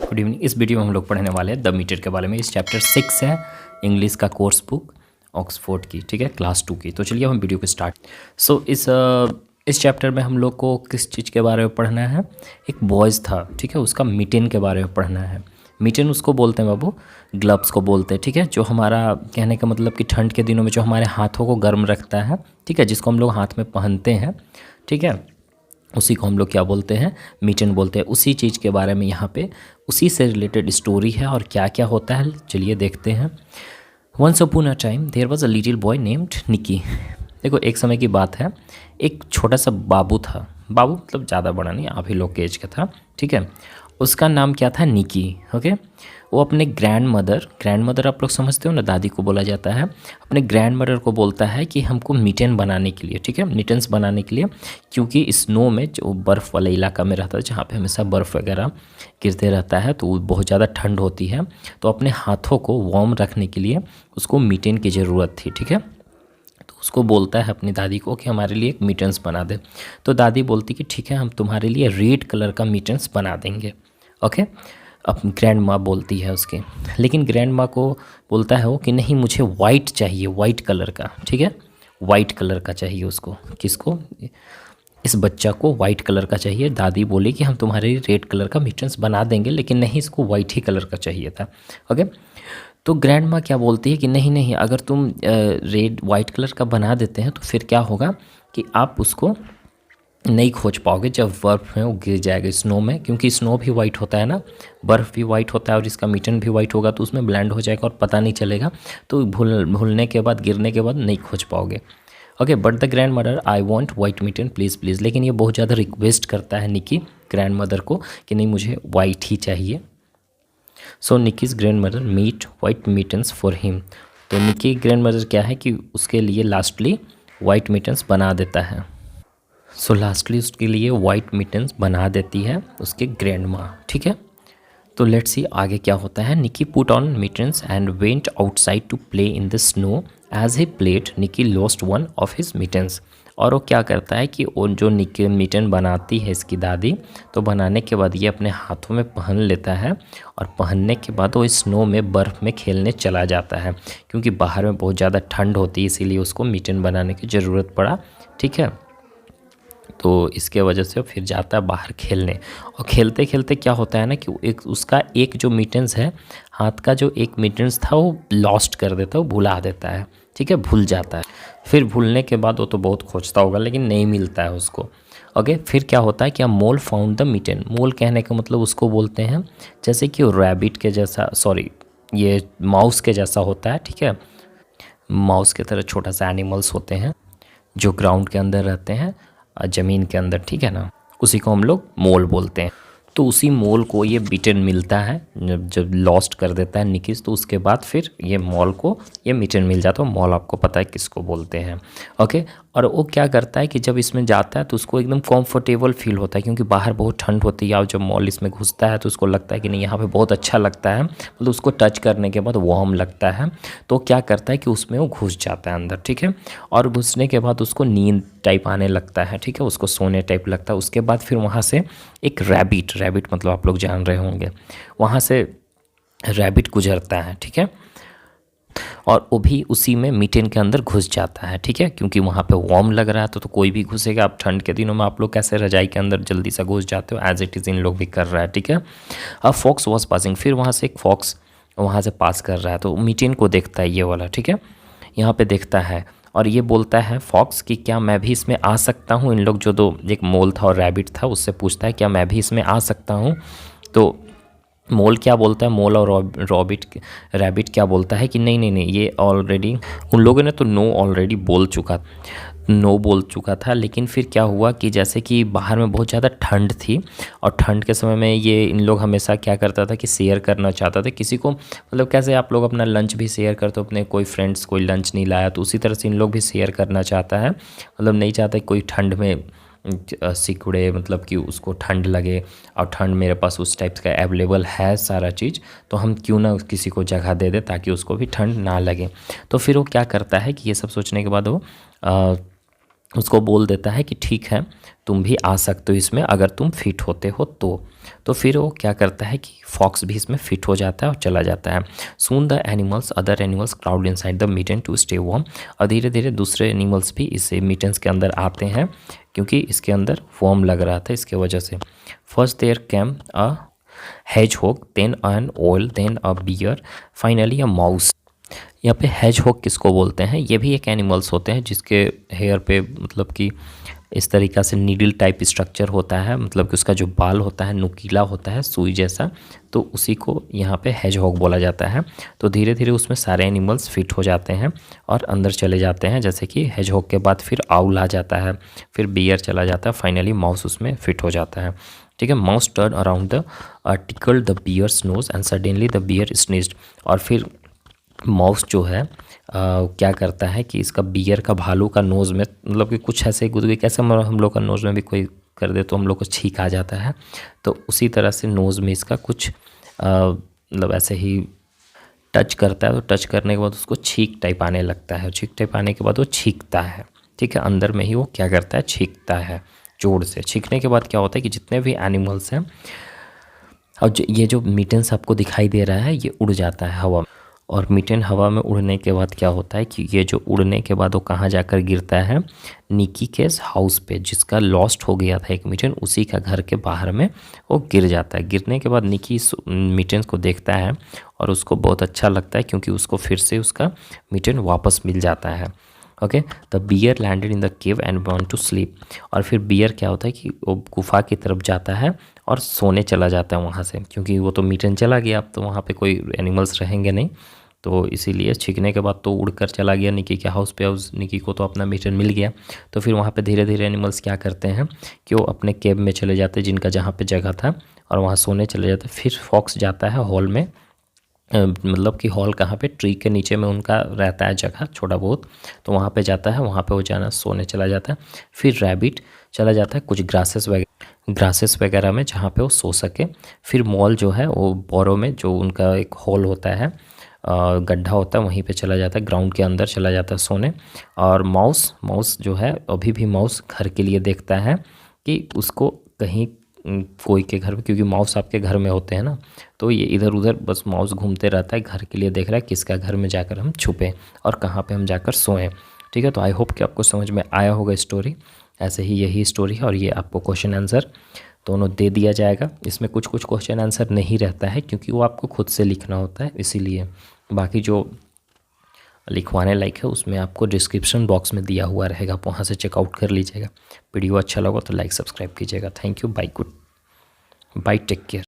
Good evening. इस video में हम लोग पढ़ने वाले हैं द मीटर के बारे में। इस चैप्टर 6 है इंग्लिश का कोर्स बुक ऑक्सफोर्ड की, ठीक है, क्लास 2 की। तो चलिए हम वीडियो को स्टार्ट। इस चैप्टर में हम लोग को किस चीज़ के बारे में पढ़ना है। एक बॉयज़ था, ठीक है, उसका मिटेन के बारे में पढ़ना है। मिटेन उसको बोलते हैं बाबू, ग्लव्स को बोलते हैं, ठीक है, जो हमारा कहने का मतलब कि ठंड के दिनों में जो हमारे हाथों को गर्म रखता है, ठीक है, जिसको हम लोग हाथ में पहनते हैं, ठीक है, उसी को हम लोग क्या बोलते हैं, मिटेन बोलते हैं। उसी चीज़ के बारे में यहाँ पे उसी से रिलेटेड स्टोरी है और क्या क्या होता है चलिए देखते हैं। Once upon a time there was a little boy named Nicki. देखो एक समय की बात है, एक छोटा सा बाबू था। बाबू मतलब ज़्यादा बड़ा नहीं, आप ही लोग के एज का था, ठीक है। उसका नाम क्या था, निकी। ओके, वो अपने ग्रैंड मदर आप लोग समझते हो ना, दादी को बोला जाता है, अपने ग्रैंड मदर को बोलता है कि हमको मिटेन बनाने के लिए, ठीक है, मिटेंस बनाने के लिए, क्योंकि स्नो में जो बर्फ़ वाले इलाका में रहता है जहाँ पे हमेशा बर्फ़ वगैरह गिरते रहता है तो बहुत ज़्यादा ठंड होती है, तो अपने हाथों को वार्म रखने के लिए उसको मिटेन की ज़रूरत थी, ठीक है। तो उसको बोलता है अपनी दादी को कि हमारे लिए एक मिटेंस बना दे। तो दादी बोलती कि ठीक है, हम तुम्हारे लिए रेड कलर का मिटेंस बना देंगे। ओके, अब ग्रैंड माँ बोलती है उसके, लेकिन ग्रैंड माँ को बोलता है वो कि नहीं, मुझे वाइट चाहिए, वाइट कलर का, ठीक है, वाइट कलर का चाहिए उसको। किसको, इस बच्चा को वाइट कलर का चाहिए। दादी बोली कि हम तुम्हारे लिए रेड कलर का मिटेंस बना देंगे, लेकिन नहीं, इसको वाइट ही कलर का चाहिए था। ओके, तो ग्रैंड माँ क्या बोलती है कि नहीं नहीं, अगर तुम रेड वाइट कलर का बना देते हैं तो फिर क्या होगा कि आप उसको नहीं खोज पाओगे जब बर्फ़ में वो गिर जाएगा स्नो में, क्योंकि स्नो भी वाइट होता है ना, बर्फ़ भी वाइट होता है और इसका मिटन भी वाइट होगा तो उसमें ब्लेंड हो जाएगा और पता नहीं चलेगा, तो भूलने के बाद, गिरने के बाद नहीं खोज पाओगे। Okay, but the grand mother I want white mitten please please. लेकिन ये बहुत ज़्यादा रिक्वेस्ट करता है निकी ग्रैंड मदर को कि नहीं, मुझे वाइट ही चाहिए। So Nicki's grandmother knit white mittens for him. तो निकी ग्रैंड मदर क्या है कि उसके लिए लास्टली वाइट मिटन्स बना देता है। सो लास्टली उसके लिए वाइट मिटन्स बना देती है उसके ग्रैंड माँ, ठीक है। तो लेट्स सी आगे क्या होता है। Nicki put on mittens and went outside to play in the snow. As he played Nicki lost one of his mittens. और वो क्या करता है कि वो जो निकी मिटन बनाती है इसकी दादी, तो बनाने के बाद ये अपने हाथों में पहन लेता है और पहनने के बाद वो स्नो में बर्फ़ में खेलने चला जाता है, क्योंकि बाहर में बहुत ज़्यादा ठंड होती है, इसीलिए उसको मिटन बनाने की ज़रूरत पड़ा, ठीक है। तो इसके वजह से फिर जाता है बाहर खेलने, और खेलते खेलते क्या होता है ना कि उसका एक जो मिटेंस है, हाथ का जो एक मिटेंस था, वो लॉस्ट कर देता है, वो भुला देता है, ठीक है, भूल जाता है। फिर भूलने के बाद वो तो बहुत खोजता होगा लेकिन नहीं मिलता है उसको। ओके, फिर क्या होता है कि मोल फाउंड द मिटेन। मोल कहने का मतलब उसको बोलते हैं जैसे कि वो रैबिट के जैसा, सॉरी, ये माउस के जैसा होता है, ठीक है, माउस के तरह छोटा सा एनिमल्स होते हैं जो ग्राउंड के अंदर रहते हैं, ज़मीन के अंदर, ठीक है ना, उसी को हम लोग मोल बोलते हैं। तो उसी मोल को ये मिटन मिलता है जब लॉस्ट कर देता है निकीज, तो उसके बाद फिर ये मोल को ये मिटन मिल जाता है। मोल आपको पता है किसको बोलते हैं। ओके, और वो क्या करता है कि जब इसमें जाता है तो उसको एकदम कंफर्टेबल फील होता है, क्योंकि बाहर बहुत ठंड होती है और जब मोल इसमें घुसता है तो उसको लगता है कि नहीं, यहाँ पे बहुत अच्छा लगता है, मतलब उसको टच करने के बाद वार्म लगता है। तो क्या करता है कि उसमें वो घुस जाता है अंदर, ठीक है, और घुसने के बाद उसको नींद टाइप आने लगता है, ठीक है, उसको सोने टाइप लगता है। उसके बाद फिर वहाँ से एक रैबिट मतलब आप लोग जान रहे होंगे, वहाँ से रैबिट गुजरता है, ठीक है, और वो भी उसी में मिटेन के अंदर घुस जाता है, ठीक है, क्योंकि वहाँ पे वार्म लग रहा है तो कोई भी घुसेगा। अब ठंड के दिनों में आप लोग कैसे रजाई के अंदर जल्दी से घुस जाते हो, एज इट इज़ इन लोग भी कर रहा है, ठीक है। अब फॉक्स वॉज पासिंग, फिर वहाँ से एक फॉक्स वहाँ से पास कर रहा है, तो मिटेन को देखता है ये वाला, ठीक है, यहाँ पे देखता है और ये बोलता है फॉक्स कि क्या मैं भी इसमें आ सकता हूँ। इन लोग जो दो, एक मोल था और रैबिट था, उससे पूछता है क्या मैं भी इसमें आ सकता हूँ। तो मोल क्या बोलता है, मोल और रैबिट क्या बोलता है कि नहीं नहीं नहीं, ये ऑलरेडी उन लोगों ने तो नो ऑलरेडी बोल चुका था। लेकिन फिर क्या हुआ कि जैसे कि बाहर में बहुत ज़्यादा ठंड थी और ठंड के समय में ये इन लोग हमेशा क्या करता था कि शेयर करना चाहता था किसी को, मतलब कैसे आप लोग अपना लंच भी शेयर करते हो, अपने कोई फ्रेंड्स कोई लंच नहीं लाया तो उसी तरह से इन लोग भी शेयर करना चाहता है, मतलब नहीं चाहता कोई ठंड में सिकुड़े, मतलब कि उसको ठंड लगे, और ठंड मेरे पास उस टाइप का अवेलेबल है सारा चीज़, तो हम क्यों ना किसी को जगह दे दे ताकि उसको भी ठंड ना लगे। तो फिर वो क्या करता है कि ये सब सोचने के बाद वो उसको बोल देता है कि ठीक है तुम भी आ सकते हो इसमें अगर तुम फिट होते हो तो फिर वो क्या करता है कि फॉक्स भी इसमें फिट हो जाता है और चला जाता है। Soon the animals other animals crowd inside the mitten to stay warm. और धीरे धीरे दूसरे एनिमल्स भी इस मीटन्स के अंदर आते हैं क्योंकि इसके अंदर वार्म लग रहा था इसके वजह से। First there came a hedgehog, then an owl, then a bear, finally a mouse। यहाँ पे hedgehog किसको बोलते हैं? ये भी एक एनिमल्स होते हैं जिसके हेयर पे मतलब कि इस तरीक़ा से नीडल टाइप स्ट्रक्चर होता है, मतलब कि उसका जो बाल होता है नुकीला होता है सुई जैसा, तो उसी को यहाँ पे hedgehog बोला जाता है। तो धीरे धीरे उसमें सारे एनिमल्स फिट हो जाते हैं और अंदर चले जाते हैं, जैसे कि hedgehog के बाद फिर आउल आ जाता है, फिर बियर चला जाता है, फाइनली माउस उसमें फिट हो जाता है। ठीक है, mouse turn around the tickled the bear's nose and suddenly the bear sneezed. और फिर माउस जो है क्या करता है कि इसका बियर का भालू का नोज़ में मतलब कि कुछ ऐसे गुदगुदी कैसे हम लोग का नोज़ में भी कोई कर दे तो हम लोग को छींक आ जाता है, तो उसी तरह से नोज़ में इसका कुछ मतलब ऐसे ही टच करता है। तो टच करने के बाद उसको छींक टाइप आने लगता है, छींक टाइप आने के बाद वो छींकता है। ठीक है, अंदर में ही वो क्या करता है, छींकता है जोर से। छींकने के बाद क्या होता है कि जितने भी एनिमल्स हैं और ये जो मिटन्स आपको दिखाई दे रहा है ये उड़ जाता है हवा में। और मिटन हवा में उड़ने के बाद क्या होता है कि ये जो उड़ने के बाद वो कहाँ जाकर गिरता है, निकी के हाउस पे, जिसका लॉस्ट हो गया था एक मिटन, उसी का घर के बाहर में वो गिर जाता है। गिरने के बाद निकी मिटन को देखता है और उसको बहुत अच्छा लगता है क्योंकि उसको फिर से उसका मिटन वापस मिल जाता है। Okay, the bear landed in the cave and want to sleep. और फिर बियर क्या होता है कि वो गुफा की तरफ जाता है और सोने चला जाता है वहाँ से, क्योंकि वो तो मिटन चला गया, अब तो वहाँ पे कोई एनिमल्स रहेंगे नहीं, तो इसीलिए छींकने के बाद तो उड़कर चला गया निकी के हाउस पे। उस निकी को तो अपना मिटन मिल गया। तो फिर वहाँ पे धीरे धीरे एनिमल्स क्या करते हैं कि वो अपने केव में चले जाते हैं जिनका जहाँ पे जगह था, और वहाँ सोने चले जाते हैं। फिर फॉक्स जाता है हॉल में, मतलब कि हॉल कहाँ पे, ट्री के नीचे में उनका रहता है जगह छोटा बहुत, तो वहाँ पे जाता है, वहाँ पे वो जाना सोने चला जाता है। फिर रैबिट चला जाता है कुछ ग्रासेस वगैरह में जहाँ पे वो सो सके। फिर मॉल जो है वो बोरो में जो उनका एक हॉल होता है, गड्ढा होता है, वहीं पे चला जाता है, ग्राउंड के अंदर चला जाता है सोने। और माउस जो है अभी भी माउस घर के लिए देखता है कि उसको कहीं कोई के घर में, क्योंकि माउस आपके घर में होते हैं ना, तो ये इधर उधर बस माउस घूमते रहता है, घर के लिए देख रहा है किसका घर में जाकर हम छुपें और कहाँ पे हम जाकर सोएं। ठीक है, तो आई होप कि आपको समझ में आया होगा स्टोरी। ऐसे ही यही स्टोरी है और ये आपको क्वेश्चन आंसर दोनों दे दिया जाएगा। इसमें कुछ कुछ क्वेश्चन आंसर नहीं रहता है क्योंकि वो आपको खुद से लिखना होता है, इसीलिए। बाकी जो लिखवाने लायक है उसमें आपको डिस्क्रिप्शन बॉक्स में दिया हुआ रहेगा, आप वहाँ से चेकआउट कर लीजिएगा। वीडियो अच्छा लगा तो लाइक सब्सक्राइब कीजिएगा। Thank you, bye, take care.